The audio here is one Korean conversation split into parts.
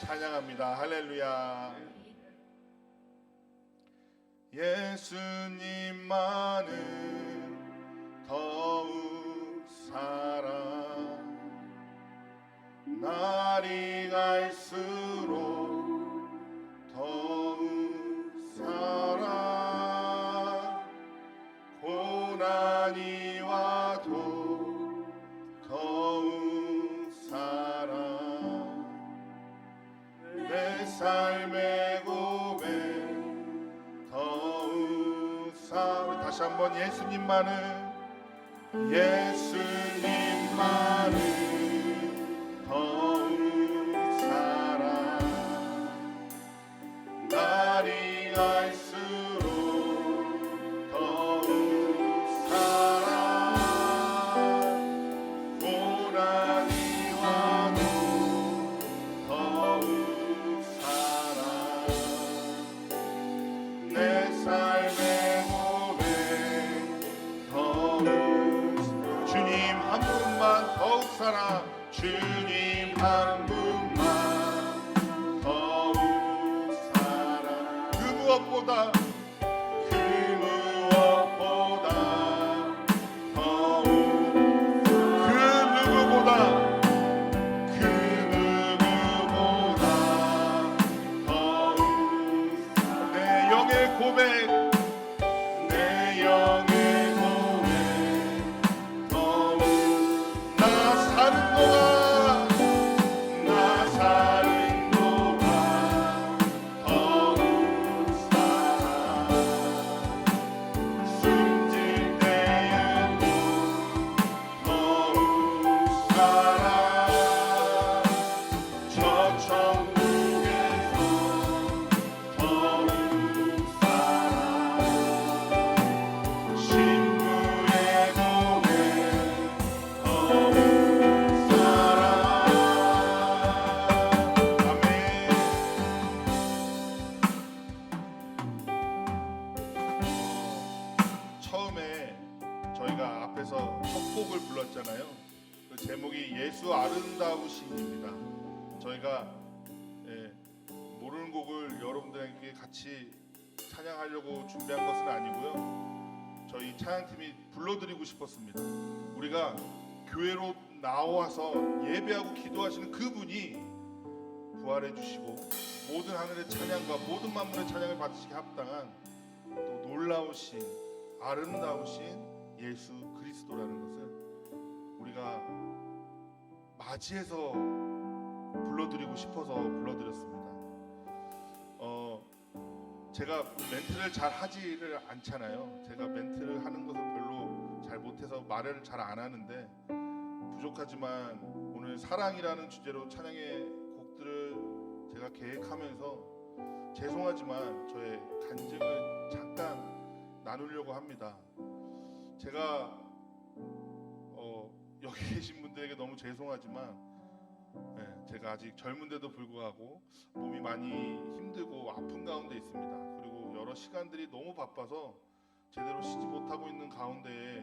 찬양합니다. 할렐루야. 예수님만은 더욱 사랑, 날이 갈수록 더욱 사랑, 고난이 와도 더욱 사랑, 내 삶의 고백 더욱 사랑. 다시 한번 예수님만은 더욱 사랑, 날이 갈수록 더욱 사랑, 고난이 와도 더욱 사랑, 내 삶의 고백 더욱. 주님 한 분만 더욱 사랑, 주님 한 분만 더욱 사랑, 그 무엇보다 더욱 그 누구보다 더욱 내 영의 고백, 내 영의 고백 더욱, 나 사는 동안 더욱 사랑, 숨질 때에도 더욱 사랑, 저 천국에서 더욱 사랑, 신부의 고백 더욱 사랑. 아멘. 처음에 저희가 앞에서 첫 곡을 불렀잖아요. 그 제목이 예수 아름다우신입니다. 저희가 모르는 곡을 여러분들에게 같이 찬양하려고 준비한 것은 아니고요. 저희 찬양팀이 불러드리고 싶었습니다. 우리가 교회로 나와서 예배하고 기도하시는 그분이 부활해 주시고 모든 하늘의 찬양과 모든 만물의 찬양을 받으시기에 합당한 또 놀라우신 아름다우신 예수 그리스도라는 것을 우리가 맞이해서 불러드리고 싶어서 불러드렸습니다. 제가 멘트를 잘 하지를 않잖아요. 제가 멘트를 하는 것을 별로 잘 못해서 말을 잘 안 하는데, 부족하지만 오늘 사랑이라는 주제로 찬양의 곡들을 제가 계획하면서 죄송하지만 저의 간증을 잠깐 나누려고 합니다. 제가 여기 계신 분들에게 너무 죄송하지만 제가 아직 젊은데도 불구하고 몸이 많이 힘들고 아픈 가운데 있습니다. 그리고 여러 시간들이 너무 바빠서 제대로 쉬지 못하고 있는 가운데에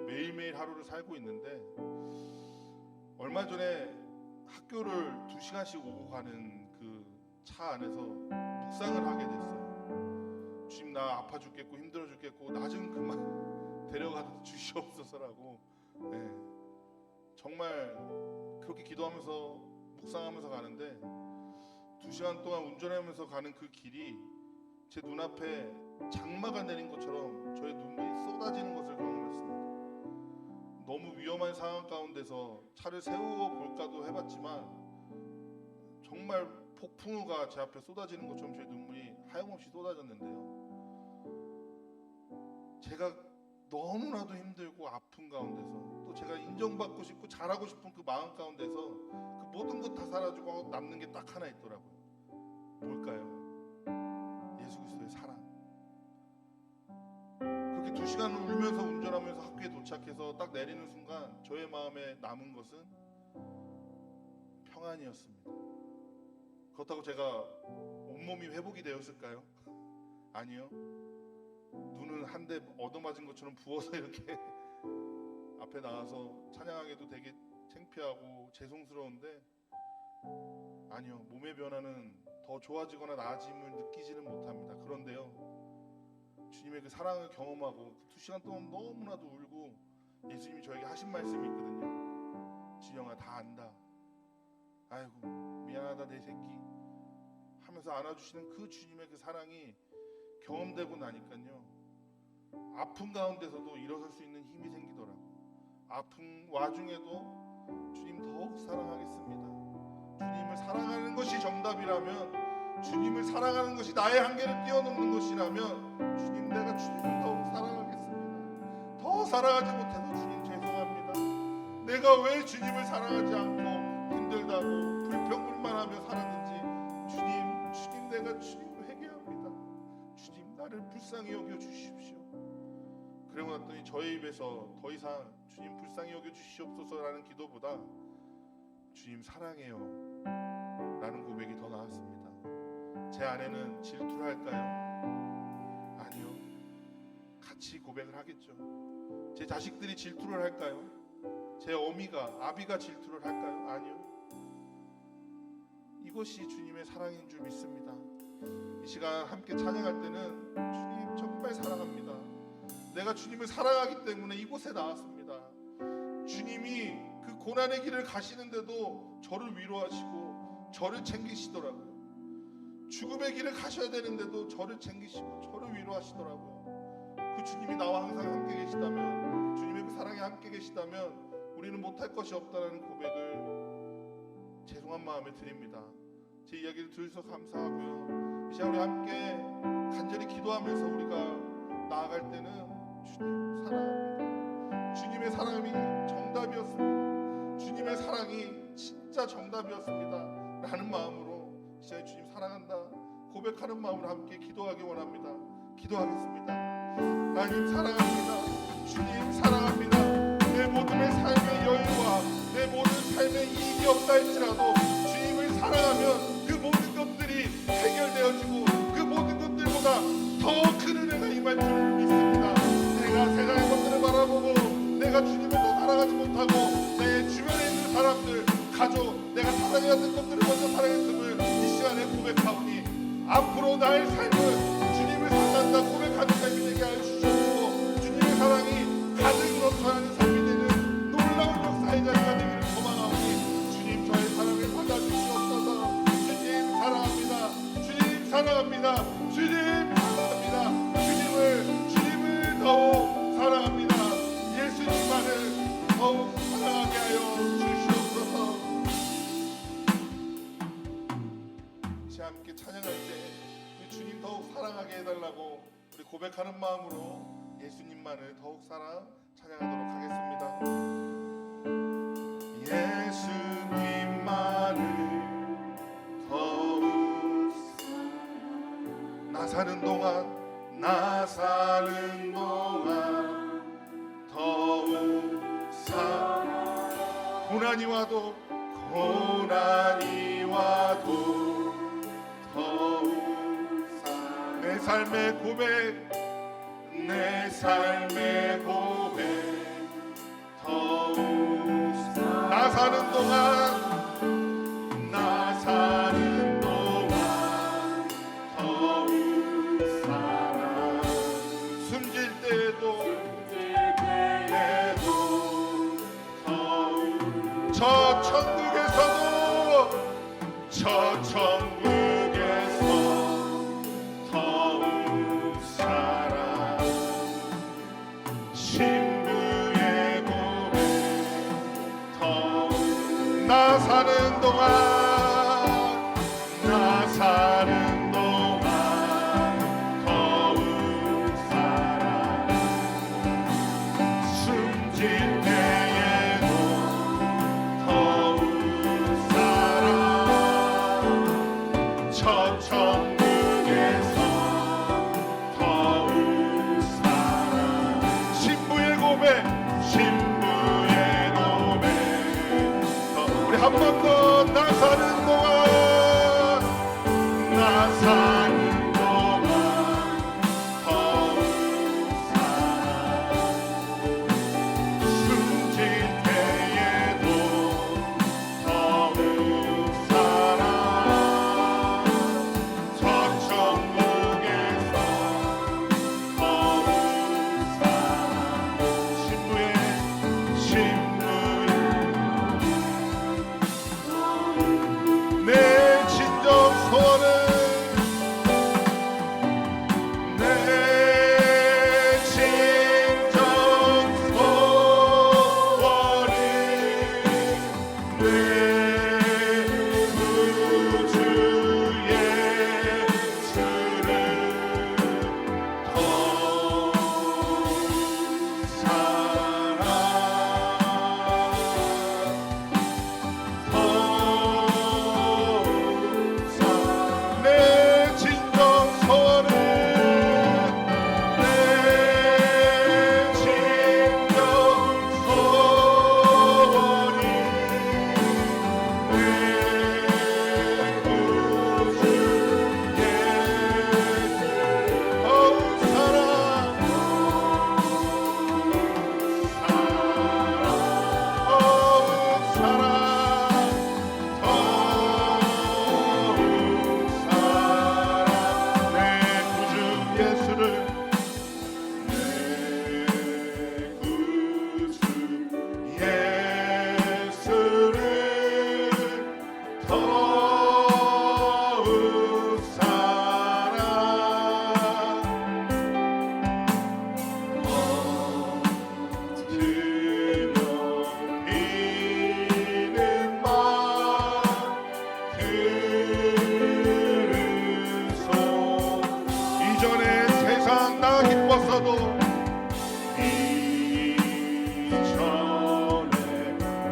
매일매일 하루를 살고 있는데, 얼마 전에 학교를 2시간씩 오고 가는 그 차 안에서 묵상을 하게 됐어요. 나 아파 죽겠고 힘들어 죽겠고 나 좀 그만 데려가 주시옵소서라고. 네. 정말 그렇게 기도하면서 묵상하면서 가는데 2시간 동안 운전하면서 가는 그 길이 제 눈앞에 장마가 내린 것처럼 저의 눈물이 쏟아지는 것을 경험했습니다. 너무 위험한 상황 가운데서 차를 세우어 볼까도 해봤지만 정말 폭풍우가 제 앞에 쏟아지는 것처럼 제 눈물이 하염없이 쏟아졌는데요. 제가 너무나도 힘들고 아픈 가운데서 또 제가 인정받고 싶고 잘하고 싶은 그 마음 가운데서 그 모든 것 다 사라지고 남는 게 딱 하나 있더라고요. 뭘까요? 예수 그리스도의 사랑. 그렇게 2시간을 울면서 운전하면서 학교에 도착해서 딱 내리는 순간 저의 마음에 남은 것은 평안이었습니다. 그렇다고 제가 온몸이 회복이 되었을까요? 아니요. 눈은 한 대 얻어맞은 것처럼 부어서 이렇게 앞에 나와서 찬양하기도 되게 창피하고 죄송스러운데 아니요. 몸의 변화는 더 좋아지거나 나아짐을 느끼지는 못합니다. 그런데요, 주님의 그 사랑을 경험하고 그 2시간 동안 너무나도 울고 예수님이 저에게 하신 말씀이 있거든요. 진영아, 다 안다. 아이고 미안하다 내 새끼 하면서 안아주시는 그 주님의 그 사랑이 경험되고 나니까요, 아픈 가운데서도 일어설 수 있는 힘이 생기더라고요. 아픈 와중에도 주님 더욱 사랑하겠습니다. 주님을 사랑하는 것이 정답이라면, 주님을 사랑하는 것이 나의 한계를 뛰어넘는 것이라면 주님, 내가 주님을 더욱 사랑하겠습니다. 더 사랑하지 못해서 주님 죄송합니다. 내가 왜 주님을 사랑하지 않고 힘들다고 불평불만하며 살았는지 주님 내가 주님을 회개합니다. 주님, 나를 불쌍히 여겨 주십시오. 그러고 났더니 저의 입에서 더 이상 주님 불쌍히 여겨 주시옵소서라는 기도보다 주님 사랑해요 라는 고백이 더 나왔습니다. 제 아내는 질투를 할까요? 아니요. 같이 고백을 하겠죠. 제 자식들이 질투를 할까요? 제 아비가 질투를 할까요? 아니요. 이것이 주님의 사랑인 줄 믿습니다. 이 시간 함께 찬양할 때는 주님 정말 사랑합니다. 내가 주님을 사랑하기 때문에 이곳에 나왔습니다. 주님이 그 고난의 길을 가시는데도 저를 위로하시고 저를 챙기시더라고요. 죽음의 길을 가셔야 되는데도 저를 챙기시고 저를 위로하시더라고요. 그 주님이 나와 항상 함께 계시다면, 주님의 그 사랑에 함께 계시다면 우리는 못할 것이 없다는 고백을 죄송한 마음에 드립니다. 제 이야기를 들으셔서 감사하고요. 이 시간 우리 함께 간절히 기도하면서 우리가 나아갈 때는 주님 사랑합니다. 주님의 사랑이 정답이었습니다. 주님의 사랑이 진짜 정답이었습니다 라는 마음으로 이 시간에 주님 사랑한다 고백하는 마음으로 함께 기도하기 원합니다. 기도하겠습니다. 하나님 사랑합니다. 주님 사랑합니다. 내 모든 삶의 여유와 내 모든 삶의 이익이 없다 할지라도 주님을 사랑하면 그 모든 것들이 해결되어지고 그 모든 것들보다 더 큰 은혜가 임할 줄 믿습니다. 내가 세상의 것들을 바라보고 내가 주님을 더 사랑하지 못하고 내 주변에 있는 사람들, 가족, 내가 사랑해야 될 것들을 먼저 사랑했음을 이 시간에 고백하오니 앞으로 나의 삶은 주님을 사랑한다 고백하는 삶이 되게 하여 주시옵시고 주님의 사랑이 가득 넘쳐나는 삶이 되는 놀라운 역사의 자리가 되기를 소망하오니 주님 저의 사랑을 받아주시옵소서. 주님 사랑합니다. 주님 사랑합니다. 주님 사랑합니다. 주님을 더욱 사랑합니다. 예수님만을 더욱 사랑하게 하여 주시옵소서. 이제 함께 찬양할 때 우리 주님 더욱 사랑하게 해달라고 우리 고백하는 마음으로 예수님만을 더욱 찬양하도록 하겠습니다. 예수님만을 더욱 나 사는 동안 더욱 고난이 와도 더욱 내 삶의 고백 더욱 나 사는 동안 더욱 사랑 사는 동안 더욱 살아 숨질 때에도 더욱 살아 저 천국에서 더욱 살아 신부의 고백 신부의 고백 우리 한 번 더 나 사는 동안 나 사는 동안 더욱 살아 숨질 때에도 더욱 살아 저 천국에서 더욱 살아 신부의 내 진정 소원은 내 진정 소원은 내 구주 예수를 더 내 진정 소원은 내 진정 소원이 내 구주 예수 더욱 사랑 더욱 사랑 내 구주 예수를 내 구주 예수를 더욱 사랑 들려 비는 말 들으소 이전에 세상 나 기뻤어도 이전에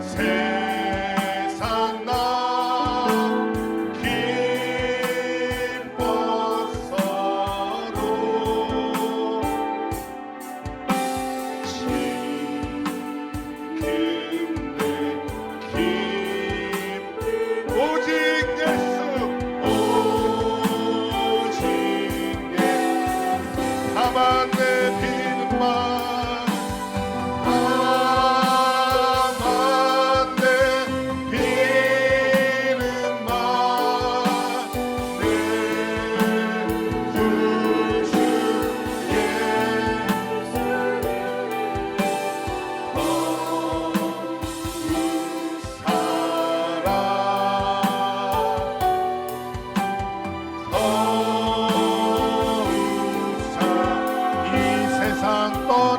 세상 나 기뻤어도 오직 예수 오직 예수 다만 내 비는 말 다만 내 비는 말 내 구주 이 세상 떠나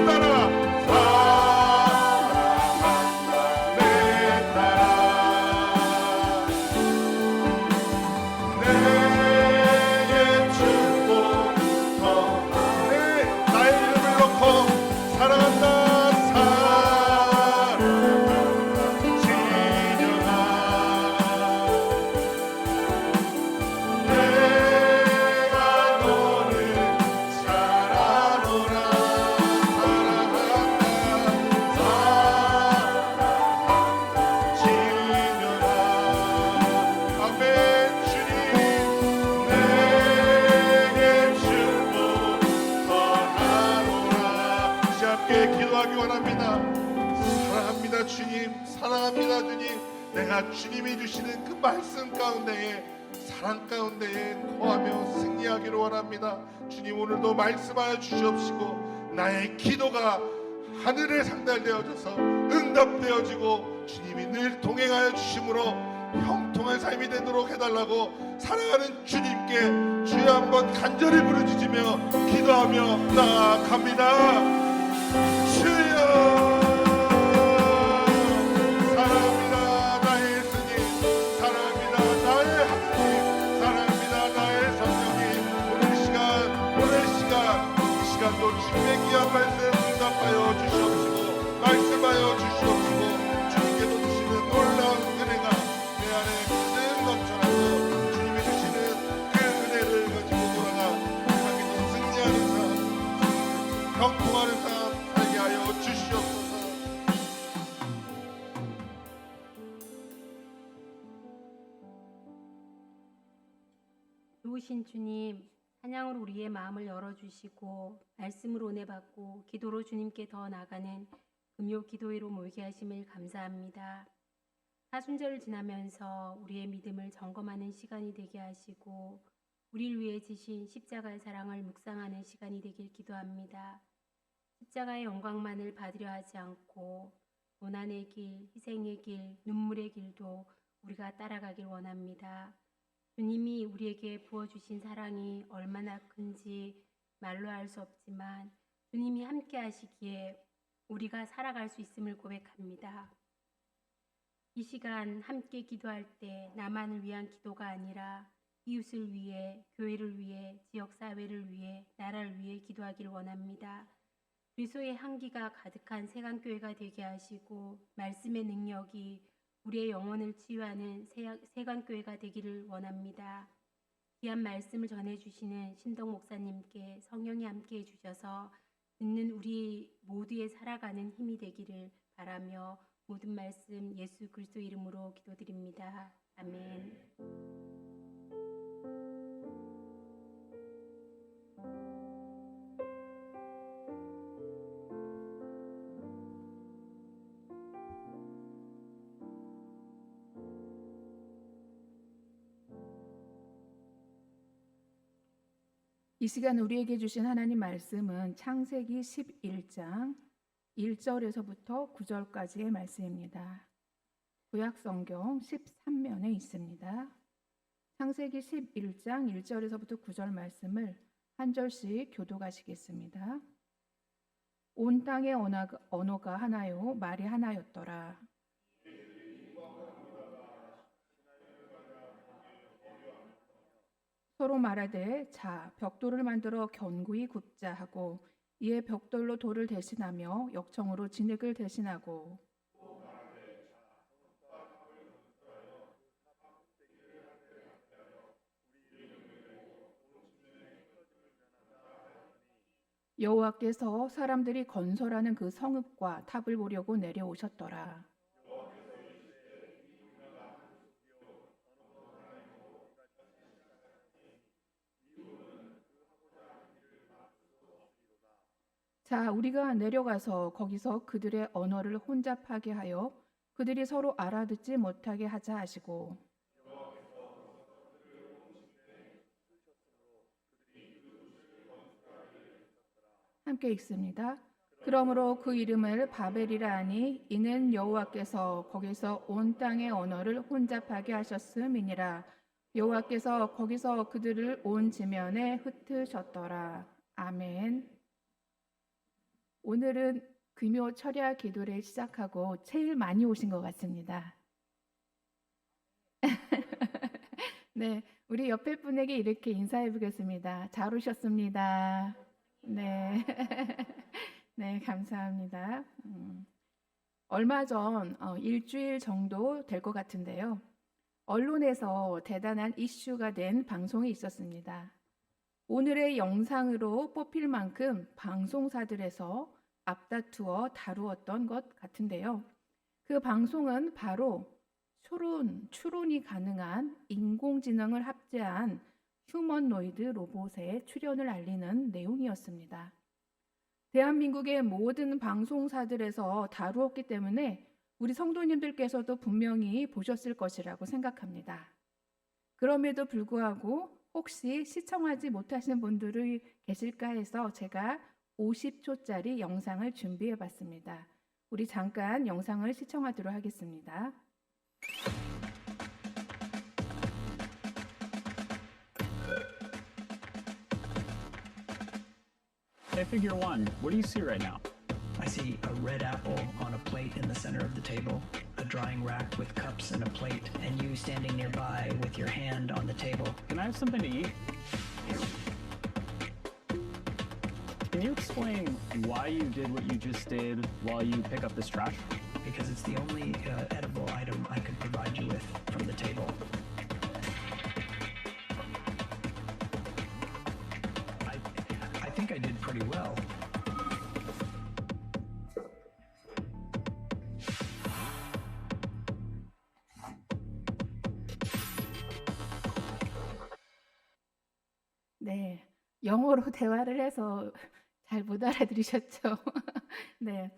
따라 사랑한다 내 따라 내게 주고 더 나의 이름을 놓고 사랑한다 기도하기 원합니다. 사랑합니다 주님, 사랑합니다 주님. 내가 주님이 주시는 그 말씀 가운데에 사랑 가운데에 거하며 승리하기를 원합니다. 주님 오늘도 말씀하여 주시옵시고 나의 기도가 하늘에 상달되어져서 응답되어지고 주님이 늘 동행하여 주심으로 형통한 삶이 되도록 해달라고 사랑하는 주님께 주여 한번 간절히 부르짖으며 기도하며 나아갑니다. 주여 사랑합니다 나의 예수님, 사랑합니다 나의 하나님, 사랑합니다 나의 성령님. 오늘 시간 이 시간도 주님의 귀한 말씀 응답하여 주시옵시고 말씀하여 주시옵시고 주님께서 주시는 놀라운 은혜가 내 안에 가득 넘쳐나서 주님이 주시는 그 은혜를 가지고 돌아가 세상에서 승리하는 삶, 형통하는 삶 하여 주시옵소서. 좋으신 주님, 찬양으로 우리의 마음을 열어주시고 말씀으로 은혜 받고 기도로 주님께 더 나가는 금요 기도회로 모이게 하심을 감사합니다. 사순절을 지나면서 우리의 믿음을 점검하는 시간이 되게 하시고 우리를 위해 지신 십자가의 사랑을 묵상하는 시간이 되길 기도합니다. 십자가의 영광만을 받으려 하지 않고 고난의 길, 희생의 길, 눈물의 길도 우리가 따라가길 원합니다. 주님이 우리에게 부어주신 사랑이 얼마나 큰지 말로 할 수 없지만 주님이 함께 하시기에 우리가 살아갈 수 있음을 고백합니다. 이 시간 함께 기도할 때 나만을 위한 기도가 아니라 이웃을 위해, 교회를 위해, 지역사회를 위해, 나라를 위해 기도하길 원합니다. 그리스도의 향기가 가득한 세간교회가 되게 하시고 말씀의 능력이 우리의 영혼을 치유하는 세간교회가 되기를 원합니다. 귀한 말씀을 전해주시는 신동 목사님께 성령이 함께해 주셔서 듣는 우리 모두의 살아가는 힘이 되기를 바라며 모든 말씀 예수 그리스도 이름으로 기도드립니다. 아멘. 이 시간 우리에게 주신 하나님 말씀은 창세기 11장 1절에서부터 9절까지의 말씀입니다. 구약성경 13면에 있습니다. 창세기 11장 1절에서부터 9절 말씀을 한 절씩 교독하시겠습니다. 온 땅의 언어가 하나요 말이 하나였더라. 서로 말하되 자 벽돌을 만들어 견고히 굽자 하고 이에 벽돌로 돌을 대신하며 역청으로 진흙을 대신하고 여호와께서 사람들이 건설하는 그 성읍과 탑을 보려고 내려오셨더라. 자, 우리가 내려가서 거기서 그들의 언어를 혼잡하게 하여 그들이 서로 알아듣지 못하게 하자 하시고 함께 읽습니다. 그러므로 그 이름을 바벨이라 하니 이는 여호와께서 거기서 온 땅의 언어를 혼잡하게 하셨음이니라. 여호와께서 거기서 그들을 온 지면에 흩으셨더라. 아멘. 오늘은 금요 철야 기도를 시작하고 제일 많이 오신 것 같습니다. 네, 우리 옆에 분에게 이렇게 인사해 보겠습니다. 잘 오셨습니다. 네, 네, 감사합니다. 얼마 전 일주일 정도 될 것 같은데요. 언론에서 대단한 이슈가 된 방송이 있었습니다. 오늘의 영상으로 뽑힐 만큼 방송사들에서 앞다투어 다루었던 것 같은데요. 그 방송은 바로 추론이 가능한 인공지능을 합재한 휴머노이드 로봇의 출현을 알리는 내용이었습니다. 대한민국의 모든 방송사들에서 다루었기 때문에 우리 성도님들께서도 분명히 보셨을 것이라고 생각합니다. 그럼에도 불구하고 혹시 시청하지 못하시는 분들이 계실까 해서 제가 50초짜리 영상을 준비해 봤습니다. 우리 잠깐 영상을 시청하도록 하겠습니다. Hey, figure one, what do you see right now? I see a red apple on a plate in the center of the table, a drying rack with cups and a plate, and you standing nearby with your hand on the table. Can I have something to eat? Can you explain why you did what you just did while you pick up this trash? Because it's the only edible item I could provide you with from the table. I think I did pretty well. 네, 영어로 대화를 해서 잘 못 알아들으셨죠? 네,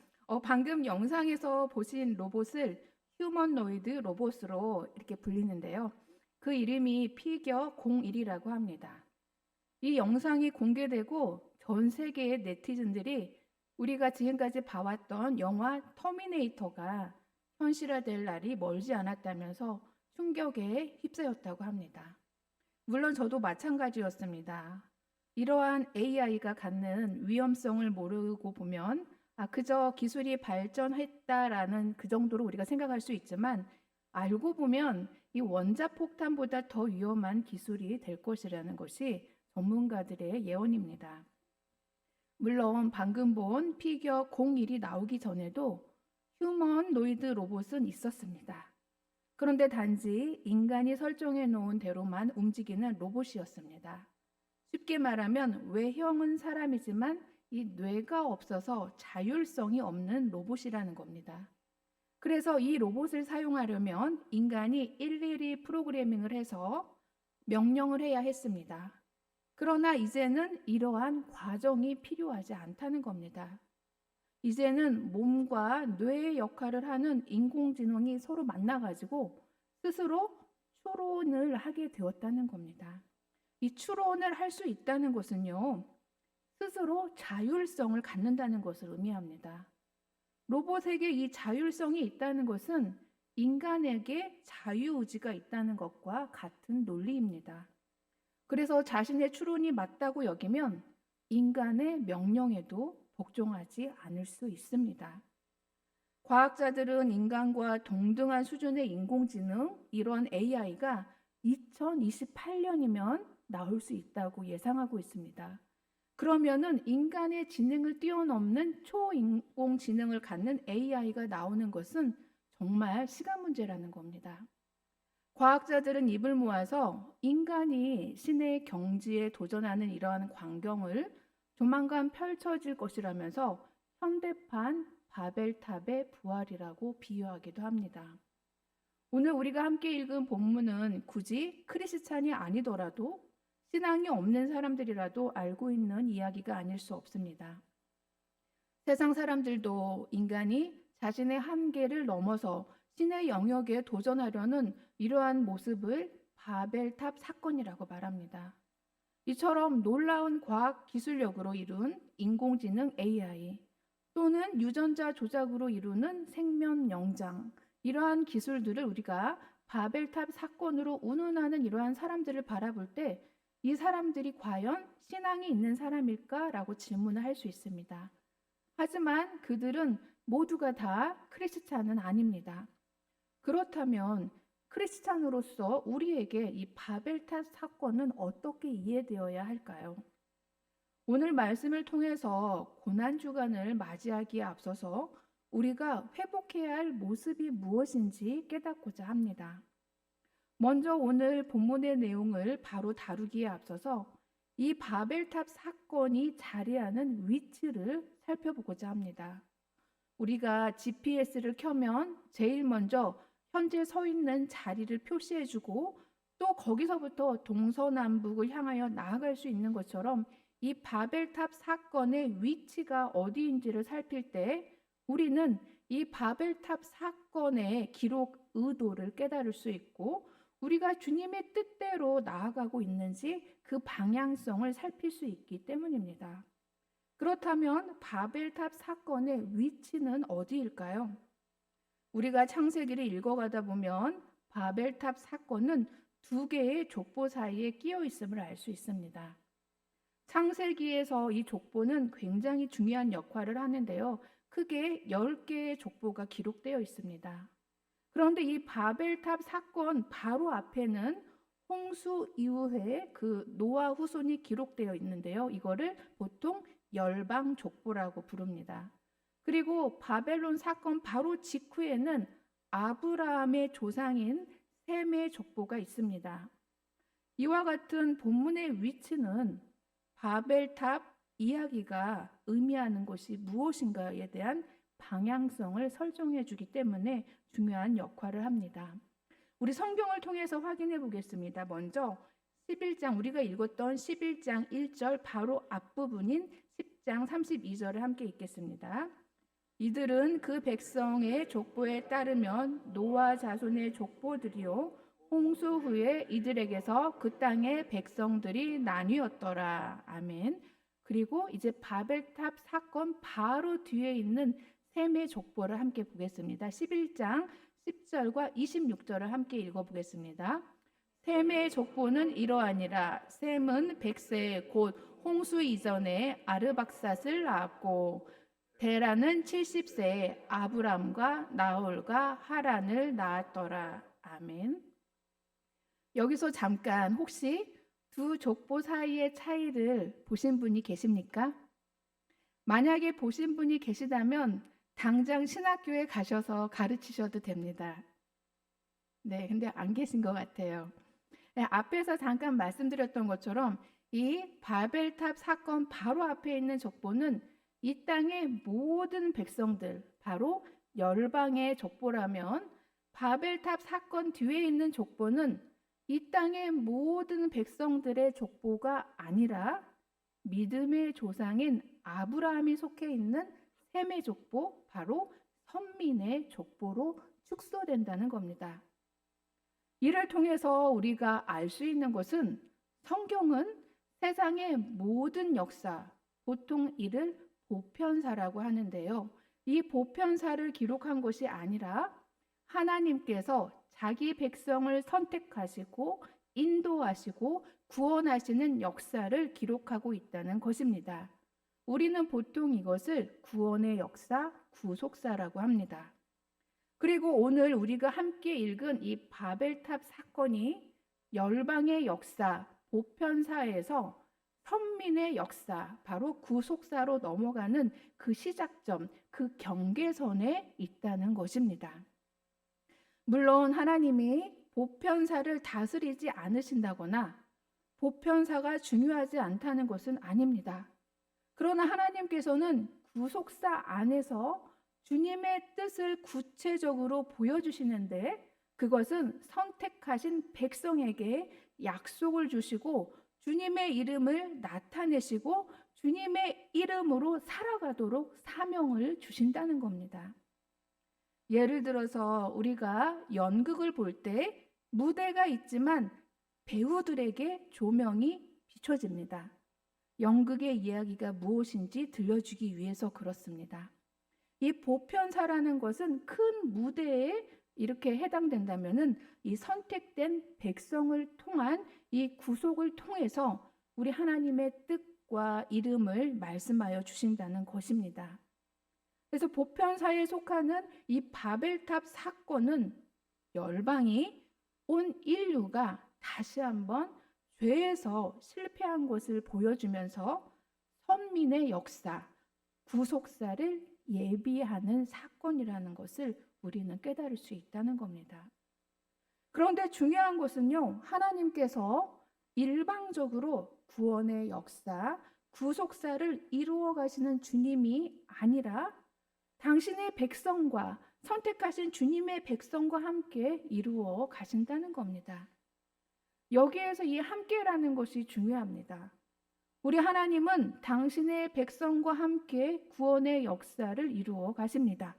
방금 영상에서 보신 로봇을 휴머노이드 로봇으로 이렇게 불리는데요. 그 이름이 피겨 01이라고 합니다. 이 영상이 공개되고 전 세계의 네티즌들이 우리가 지금까지 봐왔던 영화 터미네이터가 현실화될 날이 멀지 않았다면서 충격에 휩싸였다고 합니다. 물론 저도 마찬가지였습니다. 이러한 AI가 갖는 위험성을 모르고 보면 그저 기술이 발전했다라는 그 정도로 우리가 생각할 수 있지만 알고 보면 이 원자폭탄보다 더 위험한 기술이 될 것이라는 것이 전문가들의 예언입니다. 물론 방금 본 피겨 01이 나오기 전에도 휴머노이드 로봇은 있었습니다. 그런데 단지 인간이 설정해 놓은 대로만 움직이는 로봇이었습니다. 쉽게 말하면 외형은 사람이지만 이 뇌가 없어서 자율성이 없는 로봇이라는 겁니다. 그래서 이 로봇을 사용하려면 인간이 일일이 프로그래밍을 해서 명령을 해야 했습니다. 그러나 이제는 이러한 과정이 필요하지 않다는 겁니다. 이제는 몸과 뇌의 역할을 하는 인공지능이 서로 만나가지고 스스로 추론을 하게 되었다는 겁니다. 이 추론을 할 수 있다는 것은요, 스스로 자율성을 갖는다는 것을 의미합니다. 로봇에게 이 자율성이 있다는 것은 인간에게 자유의지가 있다는 것과 같은 논리입니다. 그래서 자신의 추론이 맞다고 여기면 인간의 명령에도 복종하지 않을 수 있습니다. 과학자들은 인간과 동등한 수준의 인공지능, 이런 AI가 2028년이면 나올 수 있다고 예상하고 있습니다. 그러면은 인간의 지능을 뛰어넘는 초인공지능을 갖는 AI가 나오는 것은 정말 시간 문제라는 겁니다. 과학자들은 입을 모아서 인간이 신의 경지에 도전하는 이러한 광경을 조만간 펼쳐질 것이라면서 현대판 바벨탑의 부활이라고 비유하기도 합니다. 오늘 우리가 함께 읽은 본문은 굳이 크리스찬이 아니더라도 신앙이 없는 사람들이라도 알고 있는 이야기가 아닐 수 없습니다. 세상 사람들도 인간이 자신의 한계를 넘어서 신의 영역에 도전하려는 이러한 모습을 바벨탑 사건이라고 말합니다. 이처럼 놀라운 과학 기술력으로 이룬 인공지능 AI 또는 유전자 조작으로 이루는 생명 영장, 이러한 기술들을 우리가 바벨탑 사건으로 운운하는 이러한 사람들을 바라볼 때 이 사람들이 과연 신앙이 있는 사람일까라고 질문을 할 수 있습니다. 하지만 그들은 모두가 다 크리스찬은 아닙니다. 그렇다면 크리스찬으로서 우리에게 이 바벨탑 사건은 어떻게 이해되어야 할까요? 오늘 말씀을 통해서 고난주간을 맞이하기에 앞서서 우리가 회복해야 할 모습이 무엇인지 깨닫고자 합니다. 먼저 오늘 본문의 내용을 바로 다루기에 앞서서 이 바벨탑 사건이 자리하는 위치를 살펴보고자 합니다. 우리가 GPS를 켜면 제일 먼저 현재 서 있는 자리를 표시해주고 또 거기서부터 동서남북을 향하여 나아갈 수 있는 것처럼 이 바벨탑 사건의 위치가 어디인지를 살필 때 우리는 이 바벨탑 사건의 기록 의도를 깨달을 수 있고 우리가 주님의 뜻대로 나아가고 있는지 그 방향성을 살필 수 있기 때문입니다. 그렇다면 바벨탑 사건의 위치는 어디일까요? 우리가 창세기를 읽어가다 보면 바벨탑 사건은 두 개의 족보 사이에 끼어 있음을 알 수 있습니다. 창세기에서 이 족보는 굉장히 중요한 역할을 하는데요. 크게 10개의 족보가 기록되어 있습니다. 그런데 이 바벨탑 사건 바로 앞에는 홍수 이후에 그 노아 후손이 기록되어 있는데요. 이거를 보통 열방 족보라고 부릅니다. 그리고 바벨론 사건 바로 직후에는 아브라함의 조상인 셈의 족보가 있습니다. 이와 같은 본문의 위치는 바벨탑 이야기가 의미하는 것이 무엇인가에 대한 방향성을 설정해 주기 때문에 중요한 역할을 합니다. 우리 성경을 통해서 확인해 보겠습니다. 먼저 11장, 우리가 읽었던 11장 1절 바로 앞부분인 10장 32절을 함께 읽겠습니다. 이들은 그 백성의 족보에 따르면 노아 자손의 족보들이요 홍수 후에 이들에게서 그 땅의 백성들이 나뉘었더라. 아멘. 그리고 이제 바벨탑 사건 바로 뒤에 있는 셈의 족보를 함께 보겠습니다. 11장 10절과 26절을 함께 읽어보겠습니다. 셈의 족보는 이러하니라. 셈은 100세 곧 홍수 이전에 아르박삿을 낳았고 데라는 70세에 아브람과 나홀과 하란을 낳았더라. 아멘. 여기서 잠깐 혹시 두 족보 사이의 차이를 보신 분이 계십니까? 만약에 보신 분이 계시다면 당장 신학교에 가셔서 가르치셔도 됩니다. 네, 근데 안 계신 것 같아요. 네, 앞에서 잠깐 말씀드렸던 것처럼 이 바벨탑 사건 바로 앞에 있는 족보는 이 땅의 모든 백성들, 바로 열방의 족보라면 바벨탑 사건 뒤에 있는 족보는 이 땅의 모든 백성들의 족보가 아니라 믿음의 조상인 아브라함이 속해 있는 셈의 족보, 바로 선민의 족보로 축소된다는 겁니다. 이를 통해서 우리가 알 수 있는 것은 성경은 세상의 모든 역사, 보통 이를 보편사라고 하는데요. 이 보편사를 기록한 것이 아니라 하나님께서 자기 백성을 선택하시고 인도하시고 구원하시는 역사를 기록하고 있다는 것입니다. 우리는 보통 이것을 구원의 역사, 구속사라고 합니다. 그리고 오늘 우리가 함께 읽은 이 바벨탑 사건이 열방의 역사, 보편사에서 선민의 역사, 바로 구속사로 넘어가는 그 시작점, 그 경계선에 있다는 것입니다. 물론 하나님이 보편사를 다스리지 않으신다거나 보편사가 중요하지 않다는 것은 아닙니다. 그러나 하나님께서는 구속사 안에서 주님의 뜻을 구체적으로 보여주시는데 그것은 선택하신 백성에게 약속을 주시고 주님의 이름을 나타내시고 주님의 이름으로 살아가도록 사명을 주신다는 겁니다. 예를 들어서 우리가 연극을 볼 때 무대가 있지만 배우들에게 조명이 비춰집니다. 연극의 이야기가 무엇인지 들려주기 위해서 그렇습니다. 이 보편사라는 것은 큰 무대에 이렇게 해당된다면은 이 선택된 백성을 통한 이 구속을 통해서 우리 하나님의 뜻과 이름을 말씀하여 주신다는 것입니다. 그래서 보편사에 속하는 이 바벨탑 사건은 열방이 온 인류가 다시 한번 죄에서 실패한 것을 보여주면서 선민의 역사, 구속사를 예비하는 사건이라는 것을 우리는 깨달을 수 있다는 겁니다. 그런데 중요한 것은요, 하나님께서 일방적으로 구원의 역사, 구속사를 이루어 가시는 주님이 아니라 당신의 백성과 선택하신 주님의 백성과 함께 이루어 가신다는 겁니다. 여기에서 이 함께라는 것이 중요합니다. 우리 하나님은 당신의 백성과 함께 구원의 역사를 이루어 가십니다.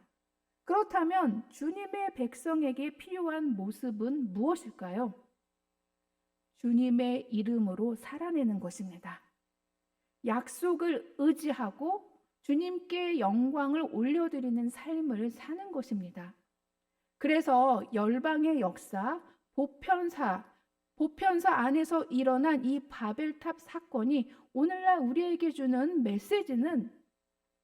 그렇다면 주님의 백성에게 필요한 모습은 무엇일까요? 주님의 이름으로 살아내는 것입니다. 약속을 의지하고 주님께 영광을 올려드리는 삶을 사는 것입니다. 그래서 열방의 역사, 보편사 안에서 일어난 이 바벨탑 사건이 오늘날 우리에게 주는 메시지는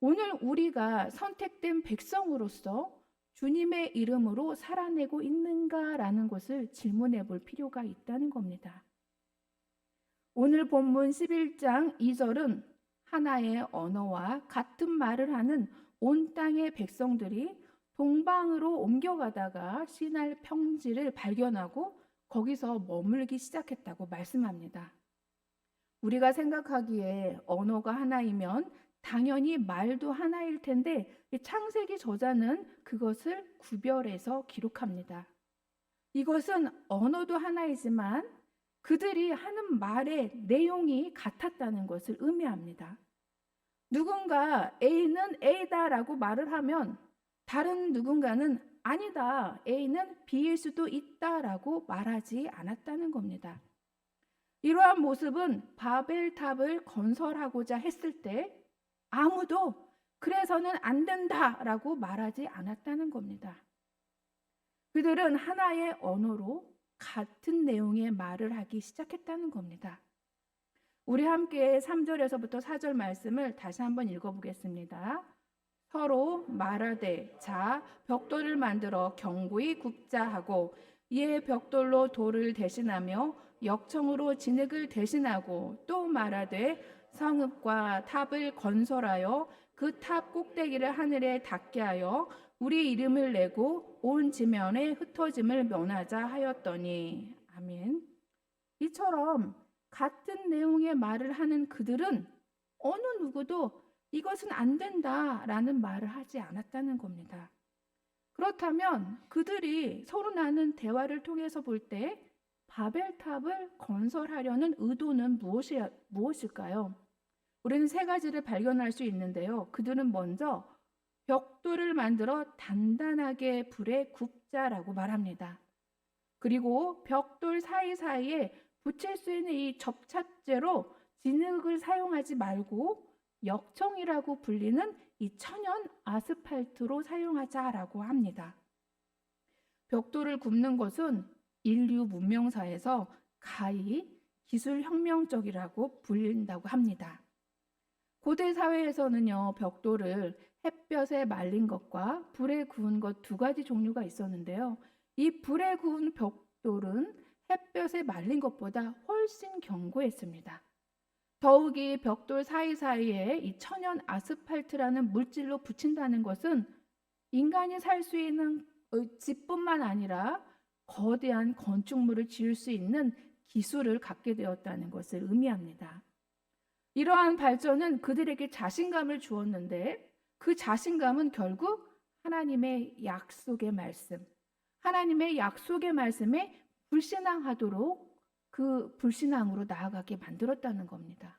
오늘 우리가 선택된 백성으로서 주님의 이름으로 살아내고 있는가라는 것을 질문해 볼 필요가 있다는 겁니다. 오늘 본문 11장 2절은 하나의 언어와 같은 말을 하는 온 땅의 백성들이 동방으로 옮겨가다가 시날 평지를 발견하고 거기서 머물기 시작했다고 말씀합니다. 우리가 생각하기에 언어가 하나이면 당연히 말도 하나일 텐데 창세기 저자는 그것을 구별해서 기록합니다. 이것은 언어도 하나이지만 그들이 하는 말의 내용이 같았다는 것을 의미합니다. 누군가 A는 A다라고 말을 하면 다른 누군가는 아니다, A는 B일 수도 있다라고 말하지 않았다는 겁니다. 이러한 모습은 바벨탑을 건설하고자 했을 때 아무도 그래서는 안 된다라고 말하지 않았다는 겁니다. 그들은 하나의 언어로 같은 내용의 말을 하기 시작했다는 겁니다. 우리 함께 3절에서부터 4절 말씀을 다시 한번 읽어보겠습니다. 서로 말하되 자 벽돌을 만들어 견고히 굽자 하고 이에 벽돌로 돌을 대신하며 역청으로 진흙을 대신하고 또 말하되 성읍과 탑을 건설하여 그 탑 꼭대기를 하늘에 닿게 하여 우리 이름을 내고 온 지면에 흩어짐을 면하자 하였더니 아멘. 이처럼 같은 내용의 말을 하는 그들은 어느 누구도 이것은 안 된다라는 말을 하지 않았다는 겁니다. 그렇다면 그들이 서로 나눈 대화를 통해서 볼 때 바벨탑을 건설하려는 의도는 무엇일까요? 우리는 세 가지를 발견할 수 있는데요. 그들은 먼저 벽돌을 만들어 단단하게 불에 굽자라고 말합니다. 그리고 벽돌 사이사이에 붙일 수 있는 이 접착제로 진흙을 사용하지 말고 역청이라고 불리는 이 천연 아스팔트로 사용하자라고 합니다. 벽돌을 굽는 것은 인류 문명사에서 가히 기술혁명적이라고 불린다고 합니다. 고대 사회에서는요, 벽돌을 햇볕에 말린 것과 불에 구운 것 두 가지 종류가 있었는데요. 이 불에 구운 벽돌은 햇볕에 말린 것보다 훨씬 견고했습니다. 더욱이 벽돌 사이사이에 이 천연 아스팔트라는 물질로 붙인다는 것은 인간이 살 수 있는 집뿐만 아니라 거대한 건축물을 지을 수 있는 기술을 갖게 되었다는 것을 의미합니다. 이러한 발전은 그들에게 자신감을 주었는데 그 자신감은 결국 하나님의 약속의 말씀, 하나님의 약속의 말씀에 불신앙하도록 그 불신앙으로 나아가게 만들었다는 겁니다.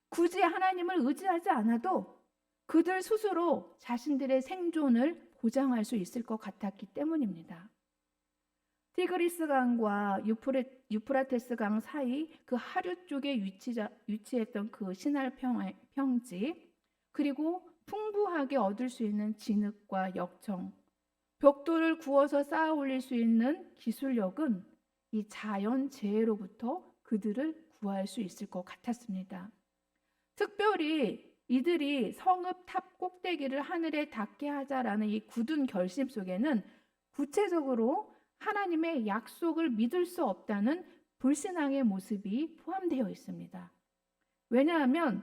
굳이 하나님을 의지하지 않아도 그들 스스로 자신들의 생존을 보장할 수 있을 것 같았기 때문입니다. 티그리스 강과 유프라테스 강 사이 그 하류 쪽에 위치했던 그 시날 평지, 그리고 풍부하게 얻을 수 있는 진흙과 역청, 벽돌을 구워서 쌓아 올릴 수 있는 기술력은 이 자연 재해로부터 그들을 구할 수 있을 것 같았습니다. 특별히 이들이 성읍 탑 꼭대기를 하늘에 닿게 하자라는 이 굳은 결심 속에는 구체적으로 하나님의 약속을 믿을 수 없다는 불신앙의 모습이 포함되어 있습니다. 왜냐하면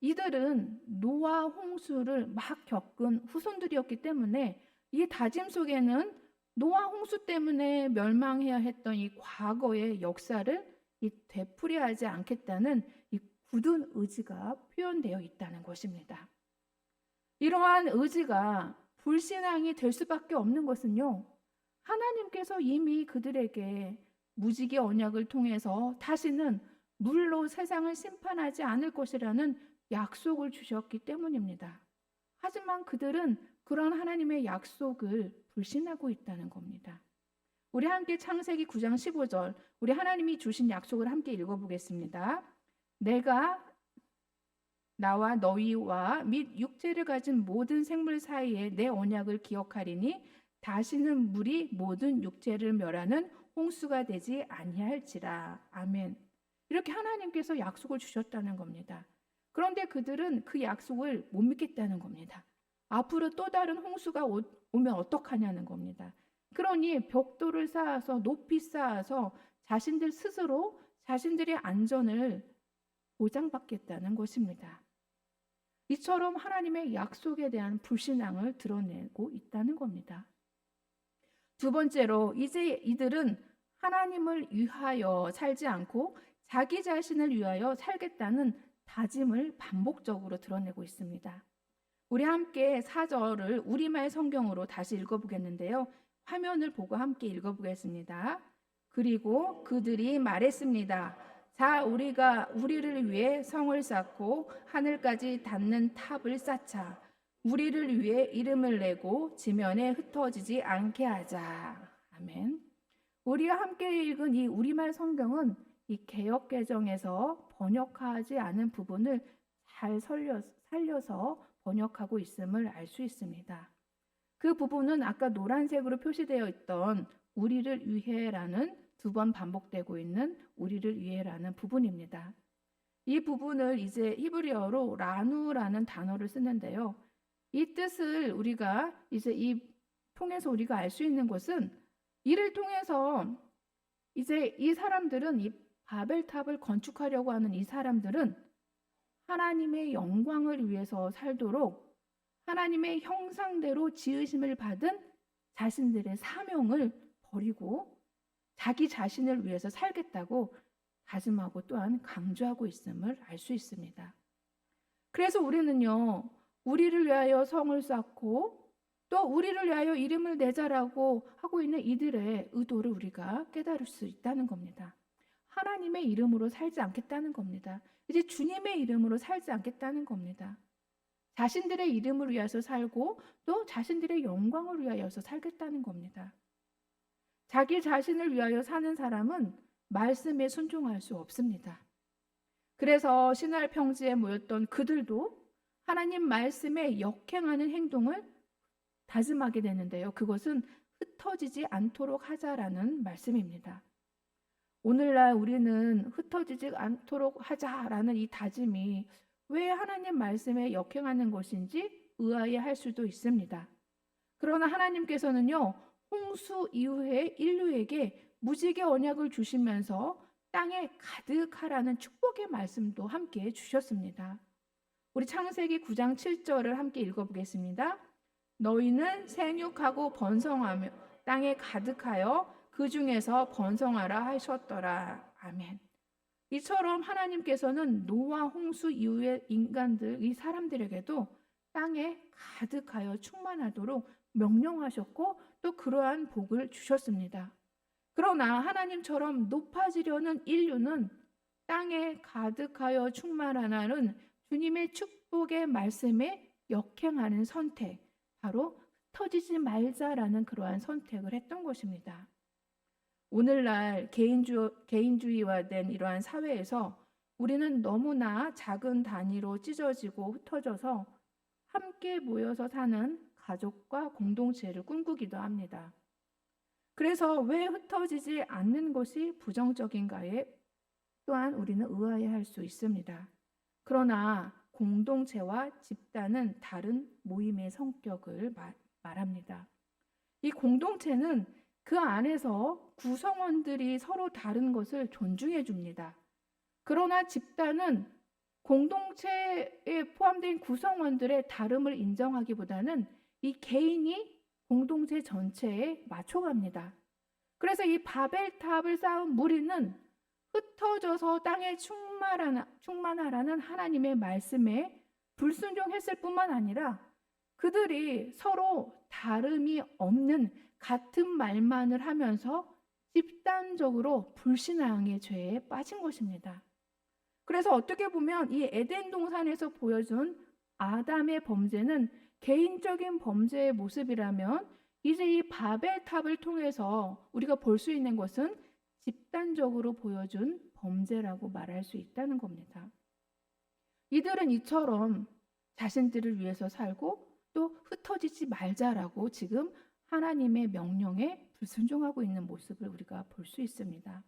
이들은 노아 홍수를 막 겪은 후손들이었기 때문에 이 다짐 속에는 노아 홍수 때문에 멸망해야 했던 이 과거의 역사를 되풀이하지 않겠다는 이 굳은 의지가 표현되어 있다는 것입니다. 이러한 의지가 불신앙이 될 수밖에 없는 것은요, 하나님께서 이미 그들에게 무지개 언약을 통해서 다시는 물로 세상을 심판하지 않을 것이라는 약속을 주셨기 때문입니다. 하지만 그들은 그런 하나님의 약속을 불신하고 있다는 겁니다. 우리 함께 창세기 9장 15절, 우리 하나님이 주신 약속을 함께 읽어보겠습니다. 내가 나와 너희와 및 육체를 가진 모든 생물 사이에 내 언약을 기억하리니 다시는 물이 모든 육체를 멸하는 홍수가 되지 아니할지라. 아멘. 이렇게 하나님께서 약속을 주셨다는 겁니다. 그런데 그들은 그 약속을 못 믿겠다는 겁니다. 앞으로 또 다른 홍수가 오면 어떡하냐는 겁니다. 그러니 벽돌을 쌓아서 높이 쌓아서 자신들 스스로 자신들의 안전을 보장받겠다는 것입니다. 이처럼 하나님의 약속에 대한 불신앙을 드러내고 있다는 겁니다. 두 번째로 이제 이들은 하나님을 위하여 살지 않고 자기 자신을 위하여 살겠다는 다짐을 반복적으로 드러내고 있습니다. 우리 함께 4절을 우리말 성경으로 다시 읽어보겠는데요. 화면을 보고 함께 읽어보겠습니다. 그리고 그들이 말했습니다. 자, 우리가 우리를 위해 성을 쌓고 하늘까지 닿는 탑을 쌓자. 우리를 위해 이름을 내고 지면에 흩어지지 않게 하자. 아멘. 우리와 함께 읽은 이 우리말 성경은 이 개역개정에서 번역하지 않은 부분을 잘 살려서 번역하고 있음을 알 수 있습니다. 그 부분은 아까 노란색으로 표시되어 있던 우리를 위해라는 2번 반복되고 있는 우리를 위해라는 부분입니다. 이 부분을 이제 히브리어로 라누라는 단어를 쓰는데요. 이 뜻을 우리가 이제 통해서 우리가 알 수 있는 것은 이를 통해서 이제 이 사람들은 이 바벨탑을 건축하려고 하는 이 사람들은 하나님의 영광을 위해서 살도록 하나님의 형상대로 지으심을 받은 자신들의 사명을 버리고 자기 자신을 위해서 살겠다고 다짐하고 또한 강조하고 있음을 알 수 있습니다. 그래서 우리는요, 우리를 위하여 성을 쌓고 또 우리를 위하여 이름을 내자라고 하고 있는 이들의 의도를 우리가 깨달을 수 있다는 겁니다. 하나님의 이름으로 살지 않겠다는 겁니다. 이제 주님의 이름으로 살지 않겠다는 겁니다. 자신들의 이름을 위해서 살고 또 자신들의 영광을 위하여서 살겠다는 겁니다. 자기 자신을 위하여 사는 사람은 말씀에 순종할 수 없습니다. 그래서 신할 평지에 모였던 그들도 하나님 말씀에 역행하는 행동을 다짐하게 되는데요. 그것은 흩어지지 않도록 하자라는 말씀입니다. 오늘날 우리는 흩어지지 않도록 하자라는 이 다짐이 왜 하나님 말씀에 역행하는 것인지 의아해할 수도 있습니다. 그러나 하나님께서는요, 홍수 이후에 인류에게 무지개 언약을 주시면서 땅에 가득하라는 축복의 말씀도 함께 주셨습니다. 우리 창세기 9장 7절을 함께 읽어보겠습니다. 너희는 생육하고 번성하며 땅에 가득하여 그 중에서 번성하라 하셨더라. 아멘. 이처럼 하나님께서는 노아 홍수 이후의 인간들, 이 사람들에게도 땅에 가득하여 충만하도록 명령하셨고 또 그러한 복을 주셨습니다. 그러나 하나님처럼 높아지려는 인류는 땅에 가득하여 충만하라는 주님의 축복의 말씀에 역행하는 선택, 바로 흩어지지 말자라는 그러한 선택을 했던 것입니다. 오늘날 개인주의화된 이러한 사회에서 우리는 너무나 작은 단위로 찢어지고 흩어져서 함께 모여서 사는 가족과 공동체를 꿈꾸기도 합니다. 그래서 왜 흩어지지 않는 것이 부정적인가에 또한 우리는 의아해할 수 있습니다. 그러나 공동체와 집단은 다른 모임의 성격을 말합니다. 이 공동체는 그 안에서 구성원들이 서로 다른 것을 존중해 줍니다. 그러나 집단은 공동체에 포함된 구성원들의 다름을 인정하기보다는 이 개인이 공동체 전체에 맞춰갑니다. 그래서 이 바벨탑을 쌓은 무리는 흩어져서 땅에 충만하라는 하나님의 말씀에 불순종했을 뿐만 아니라 그들이 서로 다름이 없는 같은 말만을 하면서 집단적으로 불신앙의 죄에 빠진 것입니다. 그래서 어떻게 보면 이 에덴 동산에서 보여준 아담의 범죄는 개인적인 범죄의 모습이라면 이제 이 바벨탑을 통해서 우리가 볼 수 있는 것은 집단적으로 보여준 범죄라고 말할 수 있다는 겁니다. 이들은 이처럼 자신들을 위해서 살고 또 흩어지지 말자라고 지금 하나님의 명령에 불순종하고 있는 모습을 우리가 볼 수 있습니다.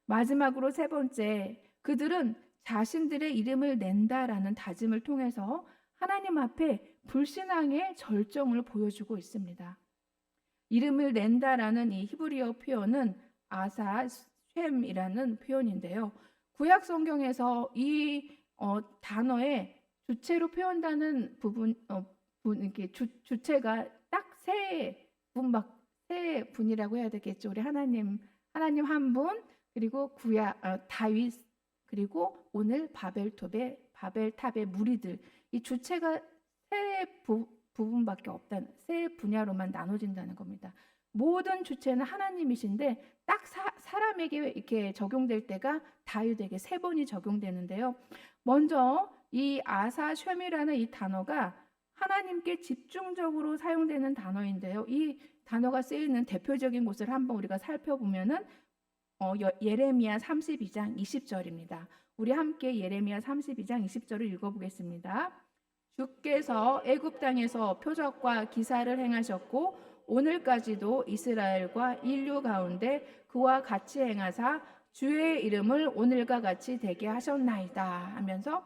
마지막으로 세 번째, 그들은 자신들의 이름을 낸다라는 다짐을 통해서 하나님 앞에 불신앙의 절정을 보여주고 있습니다. 이름을 낸다라는 이 히브리어 표현은 아사쉔이라는 표현인데요. 구약 성경에서 이 단어의 주체로 표현되는 이렇게 주체가 딱 세 분이라고 해야 되겠죠. 우리 하나님 한 분, 그리고 다윗, 그리고 오늘 바벨탑의 무리들. 이 주체가 부분밖에 없다는, 세 분야로만 나눠진다는 겁니다. 모든 주체는 하나님이신데 딱 사람에게 이렇게 적용될 때가 다윗에게 세 번이 적용되는데요. 먼저 이 아사쉔이라는 이 단어가 하나님께 집중적으로 사용되는 단어인데요. 이 단어가 쓰이는 대표적인 곳을 한번 우리가 살펴보면은 예레미야 32장 20절입니다. 우리 함께 예레미야 32장 20절을 읽어보겠습니다. 주께서 애굽 땅에서 표적과 기사를 행하셨고 오늘까지도 이스라엘과 인류 가운데 그와 같이 행하사 주의 이름을 오늘과 같이 되게 하셨나이다 하면서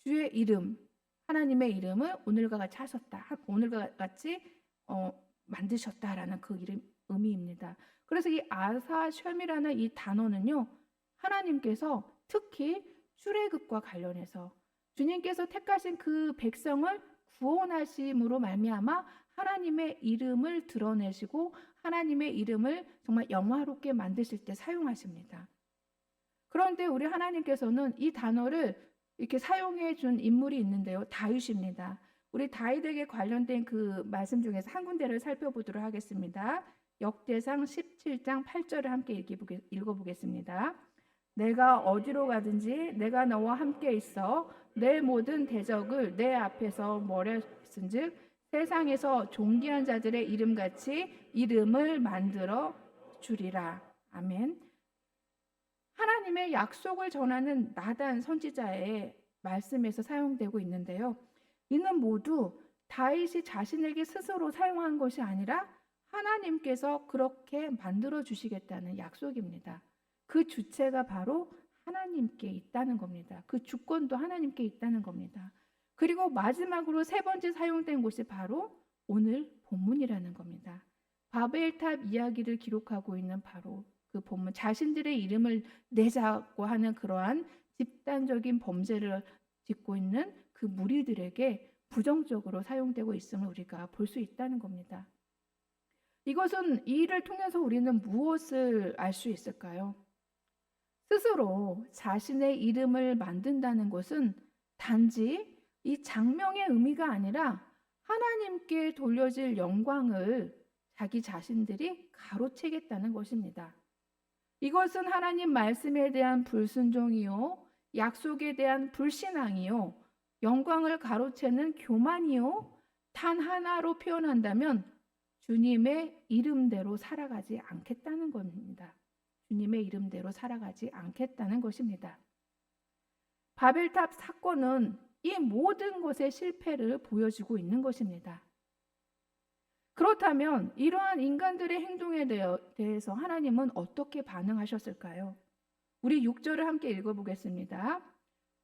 주의 이름, 하나님의 이름을 오늘과 같이 하셨다. 오늘과 같이 만드셨다라는 그 의미입니다. 그래서 이 아사쉔이라는 이 단어는요, 하나님께서 특히 출애굽과 관련해서 주님께서 택하신 그 백성을 구원하심으로 말미암아 하나님의 이름을 드러내시고 하나님의 이름을 정말 영화롭게 만드실 때 사용하십니다. 그런데 우리 하나님께서는 이 단어를 이렇게 사용해 준 인물이 있는데요. 다윗입니다. 우리 다윗에게 관련된 그 말씀 중에서 한 군데를 살펴보도록 하겠습니다. 역대상 17장 8절을 함께 읽어보겠습니다. 내가 어디로 가든지 내가 너와 함께 있어 내 모든 대적을 내 앞에서 멀었은즉 세상에서 존귀한 자들의 이름같이 이름을 만들어 주리라. 아멘. 하나님의 약속을 전하는 나단 선지자의 말씀에서 사용되고 있는데요. 이는 모두 다윗이 자신에게 스스로 사용한 것이 아니라 하나님께서 그렇게 만들어 주시겠다는 약속입니다. 그 주체가 바로 하나님께 있다는 겁니다. 그 주권도 하나님께 있다는 겁니다. 그리고 마지막으로 세 번째 사용된 곳이 바로 오늘 본문이라는 겁니다. 바벨탑 이야기를 기록하고 있는 바로 그 본문, 자신들의 이름을 내자고 하는 그러한 집단적인 범죄를 짓고 있는 그 무리들에게 부정적으로 사용되고 있음을 우리가 볼 수 있다는 겁니다. 이것은 이 일을 통해서 우리는 무엇을 알 수 있을까요? 스스로 자신의 이름을 만든다는 것은 단지 이 장명의 의미가 아니라 하나님께 돌려질 영광을 자기 자신들이 가로채겠다는 것입니다. 이것은 하나님 말씀에 대한 불순종이요, 약속에 대한 불신앙이요, 영광을 가로채는 교만이요, 단 하나로 표현한다면 주님의 이름대로 살아가지 않겠다는 겁니다. 주님의 이름대로 살아가지 않겠다는 것입니다. 바벨탑 사건은 이 모든 것의 실패를 보여주고 있는 것입니다. 그렇다면 이러한 인간들의 행동에 대해서 하나님은 어떻게 반응하셨을까요? 우리 6절을 함께 읽어보겠습니다.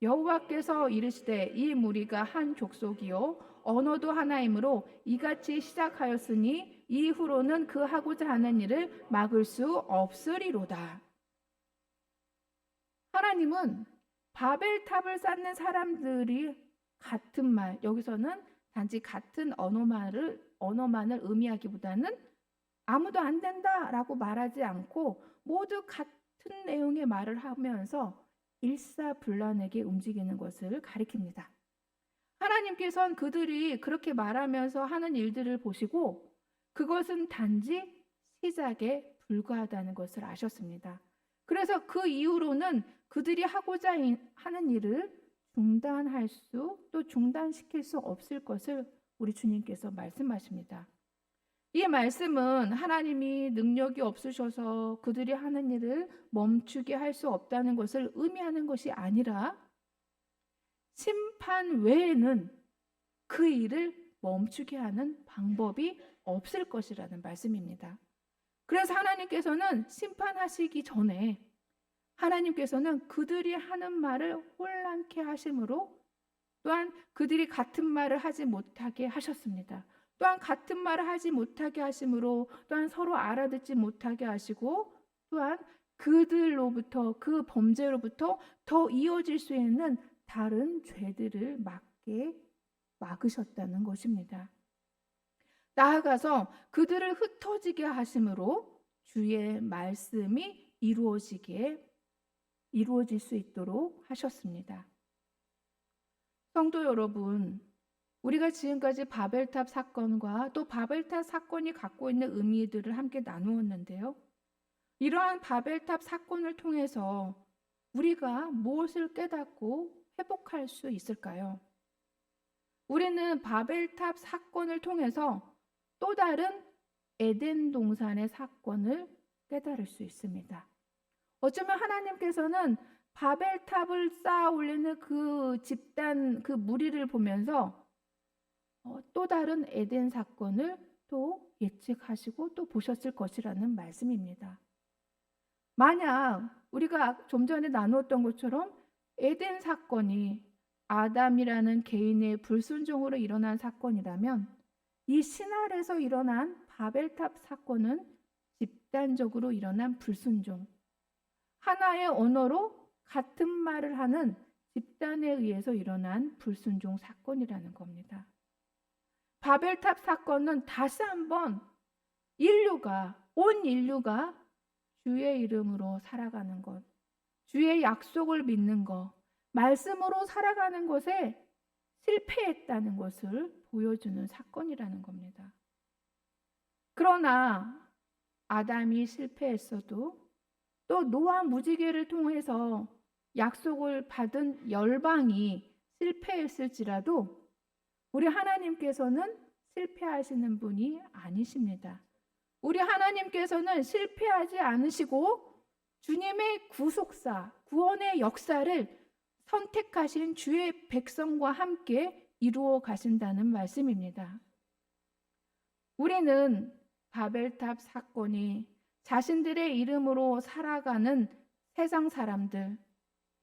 여호와께서 이르시되 이 무리가 한 족속이요 언어도 하나이므로 이같이 시작하였으니 이후로는 그 하고자 하는 일을 막을 수 없으리로다. 하나님은 바벨탑을 쌓는 사람들이 같은 말, 여기서는 단지 같은 언어만을 의미하기보다는 아무도 안 된다라고 말하지 않고 모두 같은 내용의 말을 하면서 일사불란하게 움직이는 것을 가리킵니다. 하나님께서는 그들이 그렇게 말하면서 하는 일들을 보시고 그것은 단지 시작에 불과하다는 것을 아셨습니다. 그래서 그 이후로는 그들이 하고자 하는 일을 중단시킬 수 없을 것을 우리 주님께서 말씀하십니다. 이 말씀은 하나님이 능력이 없으셔서 그들이 하는 일을 멈추게 할 수 없다는 것을 의미하는 것이 아니라 심판 외에는 그 일을 멈추게 하는 방법이 없을 것이라는 말씀입니다. 그래서 하나님께서는 심판하시기 전에 하나님께서는 그들이 하는 말을 혼란케 하심으로 또한 그들이 같은 말을 하지 못하게 하셨습니다. 또한 같은 말을 하지 못하게 하심으로 또한 서로 알아듣지 못하게 하시고 또한 그들로부터 그 범죄로부터 더 이어질 수 있는 다른 죄들을 막으셨다는 것입니다. 나아가서 그들을 흩어지게 하심으로 주의 말씀이 이루어질 수 있도록 하셨습니다. 성도 여러분, 우리가 지금까지 바벨탑 사건과 또 바벨탑 사건이 갖고 있는 의미들을 함께 나누었는데요. 이러한 바벨탑 사건을 통해서 우리가 무엇을 깨닫고 회복할 수 있을까요? 우리는 바벨탑 사건을 통해서 또 다른 에덴 동산의 사건을 깨달을 수 있습니다. 어쩌면 하나님께서는 바벨탑을 쌓아 올리는 그 집단, 그 무리를 보면서 또 다른 에덴 사건을 또 예측하시고 또 보셨을 것이라는 말씀입니다. 만약 우리가 좀 전에 나누었던 것처럼 에덴 사건이 아담이라는 개인의 불순종으로 일어난 사건이라면 이 신할에서 일어난 바벨탑 사건은 집단적으로 일어난 불순종, 하나의 언어로 같은 말을 하는 집단에 의해서 일어난 불순종 사건이라는 겁니다. 바벨탑 사건은 다시 한번 온 인류가 주의 이름으로 살아가는 것, 주의 약속을 믿는 것, 말씀으로 살아가는 것에 실패했다는 것을 보여주는 사건이라는 겁니다. 그러나 아담이 실패했어도 또 노아 무지개를 통해서 약속을 받은 열방이 실패했을지라도 우리 하나님께서는 실패하시는 분이 아니십니다. 우리 하나님께서는 실패하지 않으시고 주님의 구속사, 구원의 역사를 선택하신 주의 백성과 함께 이루어 가신다는 말씀입니다. 우리는 바벨탑 사건이 자신들의 이름으로 살아가는 세상 사람들,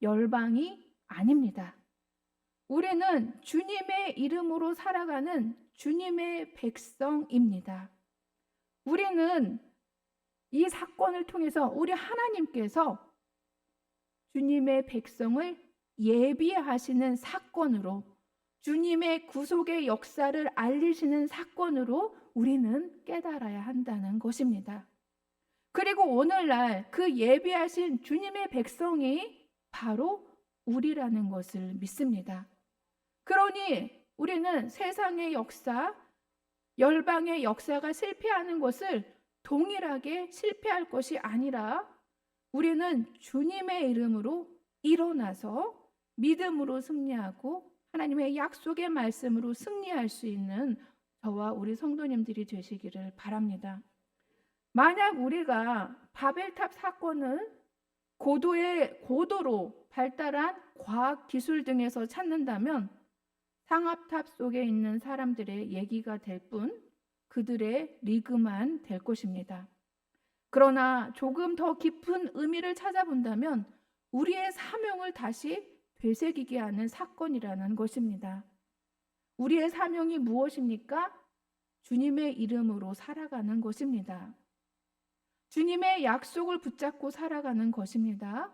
열방이 아닙니다. 우리는 주님의 이름으로 살아가는 주님의 백성입니다. 우리는 이 사건을 통해서 우리 하나님께서 주님의 백성을 예비하시는 사건으로, 주님의 구속의 역사를 알리시는 사건으로 우리는 깨달아야 한다는 것입니다. 그리고 오늘날 그 예비하신 주님의 백성이 바로 우리라는 것을 믿습니다. 그러니 우리는 세상의 역사, 열방의 역사가 실패하는 것을 동일하게 실패할 것이 아니라 우리는 주님의 이름으로 일어나서 믿음으로 승리하고 하나님의 약속의 말씀으로 승리할 수 있는 저와 우리 성도님들이 되시기를 바랍니다. 만약 우리가 바벨탑 사건을 고도로 발달한 과학 기술 등에서 찾는다면 상합탑 속에 있는 사람들의 얘기가 될 뿐 그들의 리그만 될 것입니다. 그러나 조금 더 깊은 의미를 찾아본다면 우리의 사명을 다시 되새기게 하는 사건이라는 것입니다. 우리의 사명이 무엇입니까? 주님의 이름으로 살아가는 것입니다. 주님의 약속을 붙잡고 살아가는 것입니다.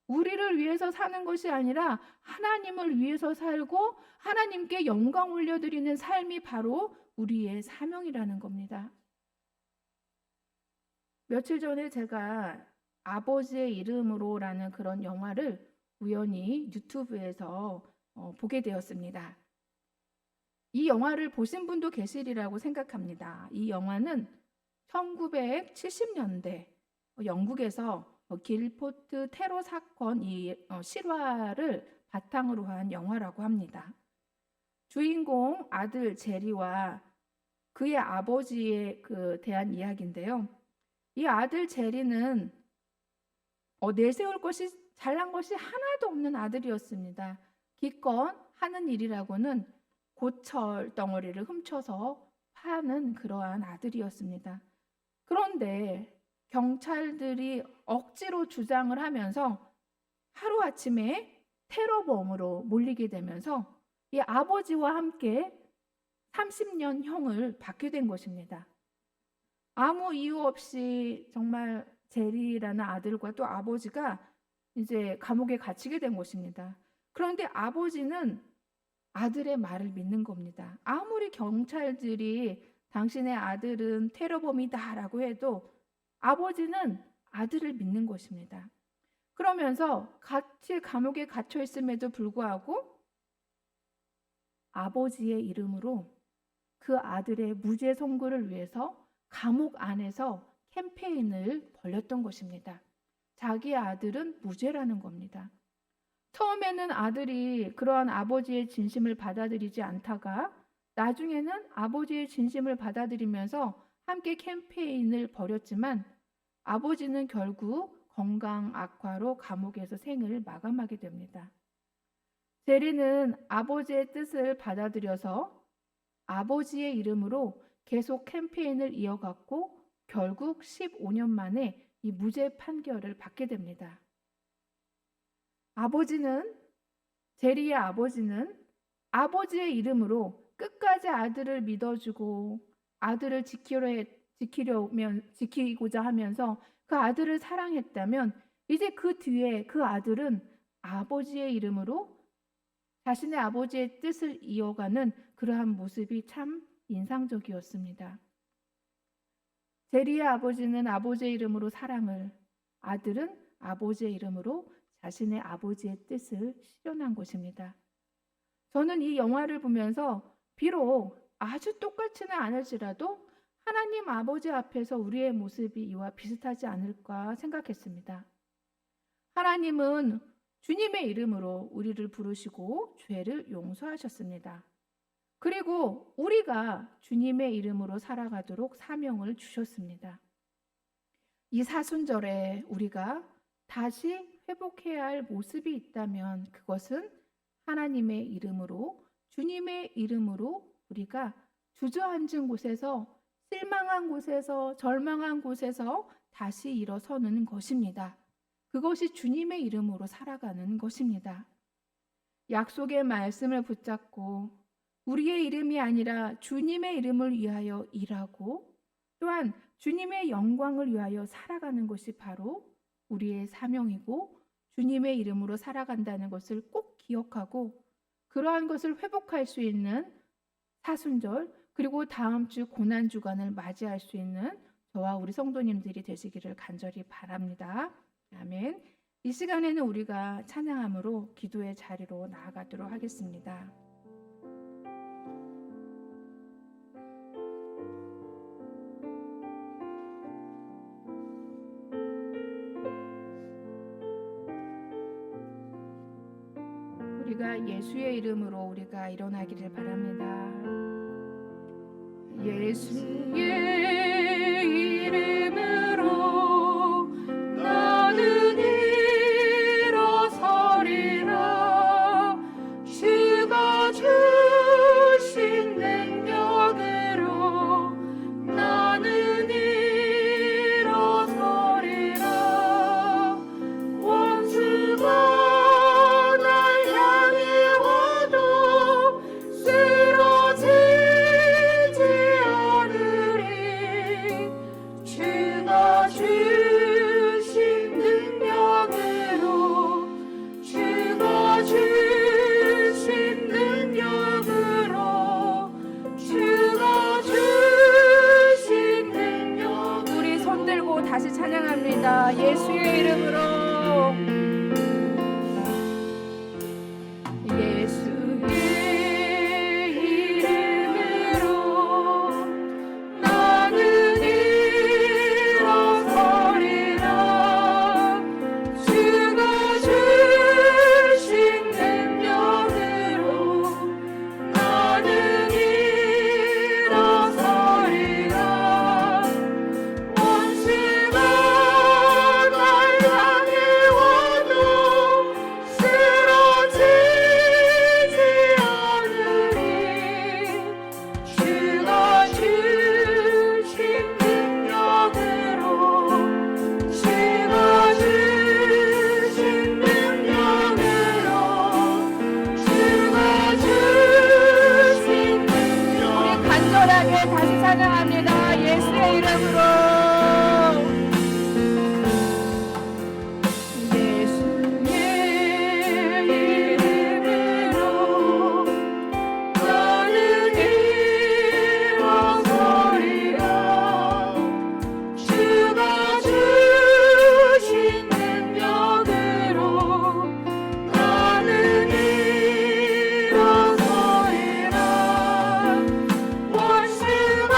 우리를 위해서 사는 것이 아니라 하나님을 위해서 살고 하나님께 영광 올려드리는 삶이 바로 우리의 사명이라는 겁니다. 며칠 전에 제가 아버지의 이름으로라는 그런 영화를 우연히 유튜브에서 보게 되었습니다. 이 영화를 보신 분도 계시리라고 생각합니다. 이 영화는 1970년대 영국에서 길포트 테러 사건 이 실화를 바탕으로 한 영화라고 합니다. 주인공 아들 제리와 그의 아버지에 대한 이야기인데요. 이 아들 제리는 내세울 것이 잘난 것이 하나도 없는 아들이었습니다. 기껏 하는 일이라고는 고철 덩어리를 훔쳐서 파는 그러한 아들이었습니다. 그런데 경찰들이 억지로 주장을 하면서 하루아침에 테러범으로 몰리게 되면서 이 아버지와 함께 30년형을 받게 된 것입니다. 아무 이유 없이 정말 제리라는 아들과 또 아버지가 이제 감옥에 갇히게 된 것입니다. 그런데 아버지는 아들의 말을 믿는 겁니다. 아무리 경찰들이 당신의 아들은 테러범이다라고 해도 아버지는 아들을 믿는 것입니다. 그러면서 같이 감옥에 갇혀 있음에도 불구하고 아버지의 이름으로 그 아들의 무죄 선고를 위해서 감옥 안에서 캠페인을 벌였던 것입니다. 자기 아들은 무죄라는 겁니다. 처음에는 아들이 그러한 아버지의 진심을 받아들이지 않다가 나중에는 아버지의 진심을 받아들이면서 함께 캠페인을 벌였지만 아버지는 결국 건강 악화로 감옥에서 생을 마감하게 됩니다. 제리는 아버지의 뜻을 받아들여서 아버지의 이름으로 계속 캠페인을 이어갔고 결국 15년 만에 이 무죄 판결을 받게 됩니다. 제리의 아버지는 아버지의 이름으로 끝까지 아들을 믿어주고 아들을 지키고자 하면서 그 아들을 사랑했다면 이제 그 뒤에 그 아들은 아버지의 이름으로 자신의 아버지의 뜻을 이어가는 그러한 모습이 참 인상적이었습니다. 제리의 아버지는 아버지의 이름으로 사랑을, 아들은 아버지의 이름으로 자신의 아버지의 뜻을 실현한 것입니다. 저는 이 영화를 보면서 비록 아주 똑같지는 않을지라도 하나님 아버지 앞에서 우리의 모습이 이와 비슷하지 않을까 생각했습니다. 하나님은 주님의 이름으로 우리를 부르시고 죄를 용서하셨습니다. 그리고 우리가 주님의 이름으로 살아가도록 사명을 주셨습니다. 이 사순절에 우리가 다시 회복해야 할 모습이 있다면 그것은 하나님의 이름으로, 주님의 이름으로 우리가 주저앉은 곳에서, 실망한 곳에서, 절망한 곳에서 다시 일어서는 것입니다. 그것이 주님의 이름으로 살아가는 것입니다. 약속의 말씀을 붙잡고 우리의 이름이 아니라 주님의 이름을 위하여 일하고 또한 주님의 영광을 위하여 살아가는 것이 바로 우리의 사명이고 주님의 이름으로 살아간다는 것을 꼭 기억하고 그러한 것을 회복할 수 있는 사순절 그리고 다음 주 고난주간을 맞이할 수 있는 저와 우리 성도님들이 되시기를 간절히 바랍니다. 아멘. 이 시간에는 우리가 찬양함으로 기도의 자리로 나아가도록 하겠습니다. 우리가 예수의 이름으로 우리가 일어나기를 바랍니다. 예수의 이름으로 나는 일어서리라. 주가 주신 능력으로 나는 일어서리라. 원수가 날 다시 찬양합니다. 예수의 이름으로. 예수의 이름으로 나는 일어서리라. 주가 주신 능력으로 나는 일어서리라. 원수가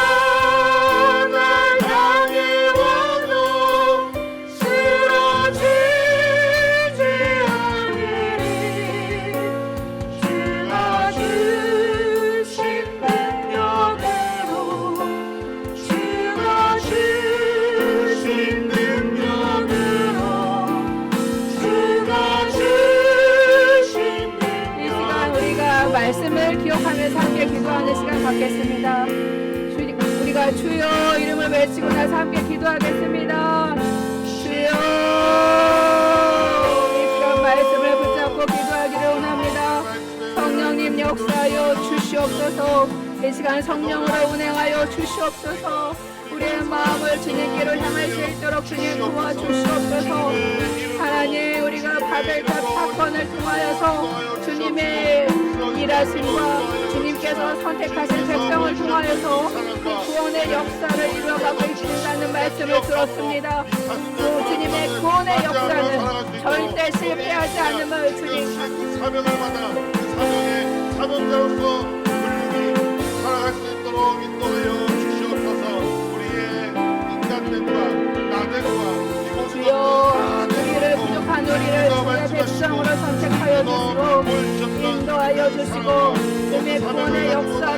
날 향해 와도 쓰러지지 않으리. 주가 주신 능력으로 주가 주신 능력으로 주가 주신 이 시간 우리가 말씀을 기억하면서 함께 기도하는 시간 갖겠습니다. 우리가 주여 이름을 외치고 나서 함께 기도하겠습니다. 주여 이 시간 말씀을 붙잡고 기도하기를 원합니다. 성령님 역사하여 주시옵소서. 이 시간 성령으로 운행하여 주시옵소서. 우리의 마음을 주님께로 향할 수 있도록 주님 도와주시옵소서. 하나님 우리가 바벨탑 사건을 통하여서 주님의 일하심과 주님께서 선택하신 백성을 통하여서 그 구원의 역사를 이루어가고 있다는 말씀을 들었습니다. 또 주님의 구원의 역사는 절대 실패하지 않음을 주님 그 사명을 받아 그 사명의 사명자로서 분명히 살아갈 수 있도록 인도하여 주시옵소서. 우리의 인간됨과 나됨과 주여 우리를 부족한 우리를 주의 백성으로 선택하여 주시고 인도하여 주시고 주님의 구원의 역사를